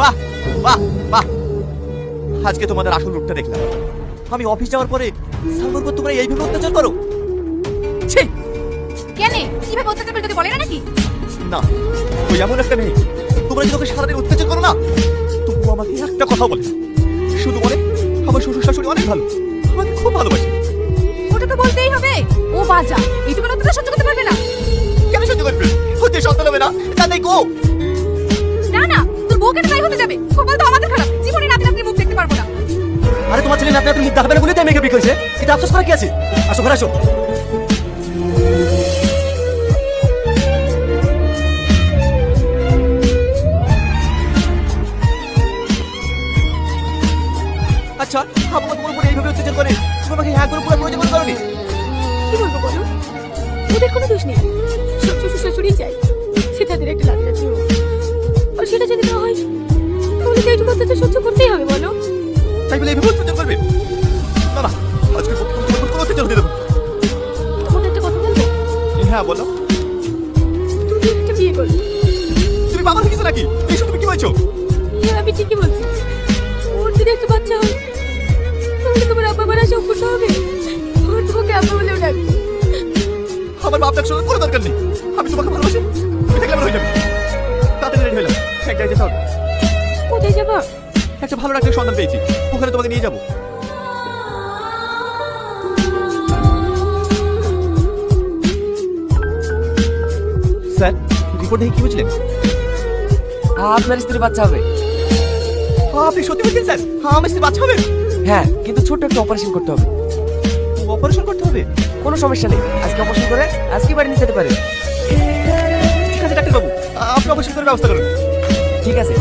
বাহ বাহ বাহ, আজকে তোমাদের আসল রূপটা দেখলাম। আমি অফিস যাওয়ার পরে সালমার উপর তোমরা এইভাবে অত্যাচার করো? ছি! কেন কিভাবে অত্যাচার করে তোকে বলে না নাকি? না, ওই এমন একটা মেয়ে, তোমরা যদি ওকে সারাদিন অত্যাচার করো না, তবু আমাকে একটা কথা বলে না। শুধু বলে আমার শ্বশুর শাশুড়ি অনেক ভালো, আমাকে খুব ভালোবাসে। ওটা তো বলতেই হবে। ও বাজা, এইটুকু অত্যাচার সহ্য করতে পারবে না। কেন সহ্য করবে? হতে সন্তান হবে না, তাই গো। না না, তোর বউকে তাই হতে যাবে। কপাল তো আমাদের খারাপ, জীবনে নাতি নাতনির মুখ দেখতে পারবো না। আরে তোমার ছেলে নাতি মুখ দেখাবে না বলে তাই মেয়েকে বিয়ে করেছে, এটা আফসোস করা কি আছে? আসো ঘরে আসো। আচ্ছা, আমার তোমার উপর এইভাবে অত্যাচার করে, তুমি আমাকে হ্যাঁ করে পুরো প্রয়োজন করনি? কি বলবো বলো, ওদের কোনো দোষ নেই। শ্বশুর শাশুড়ি চাই সে তাদের একটা লাতি আছে, আর সেটা যদি না হয় তাহলে তো এইটুকু অত্যাচার সহ্য করতেই হবে বলো। তাই বলে এইভাবে অত্যাচার করবে? না না, আজকে তোমার উপর কোনো অত্যাচার হতে দেবো না। তোমাকে একটা কথা বলবো? হ্যাঁ বলো। তুমি একটা বিয়ে করো। তুমি পাগল হয়ে গেছো নাকি? এইসব তুমি কি বলছো? আমি ঠিকই বলছি। ওর যদি একটা বাচ্চা হয় তাহলে তোমার আব্বা মারা সম্পূর্ণ হবে। ওর তোমাকে আব্বা বলেও ডাকবে। আমার বাপ ডাকশোর কোনো দরকার নেই, আমি তোমাকে ভালোবাসি, তুমি থাকলে আমার হয়ে যাবে। তাড়াতাড়ি রেডি হলাম, এক জায়গায় যেতে হবে। কোথায় যাবা? একটা ভালো ডাক্তারের সন্ধান পেয়েছি, ওখানে তোমাকে নিয়ে যাবো। স্যার, রিপোর্ট দেখে কি বুঝলেন? আপনার স্ত্রী বাচ্চা হবে। আপনি সত্যি বলছেন স্যার? আমার স্ত্রী বাচ্চা হবে? হ্যাঁ, কিন্তু ছোট্ট একটা অপারেশন করতে হবে। অপারেশন করতে হবে? কোনো সমস্যা নেই, আজকে অপারেশন করে আজকে বাড়ি নিয়ে যেতে পারে। ঠিক আছে ডাক্তারবাবু, আপনি অপারেশন করার ব্যবস্থা করুন। ঠিক আছে।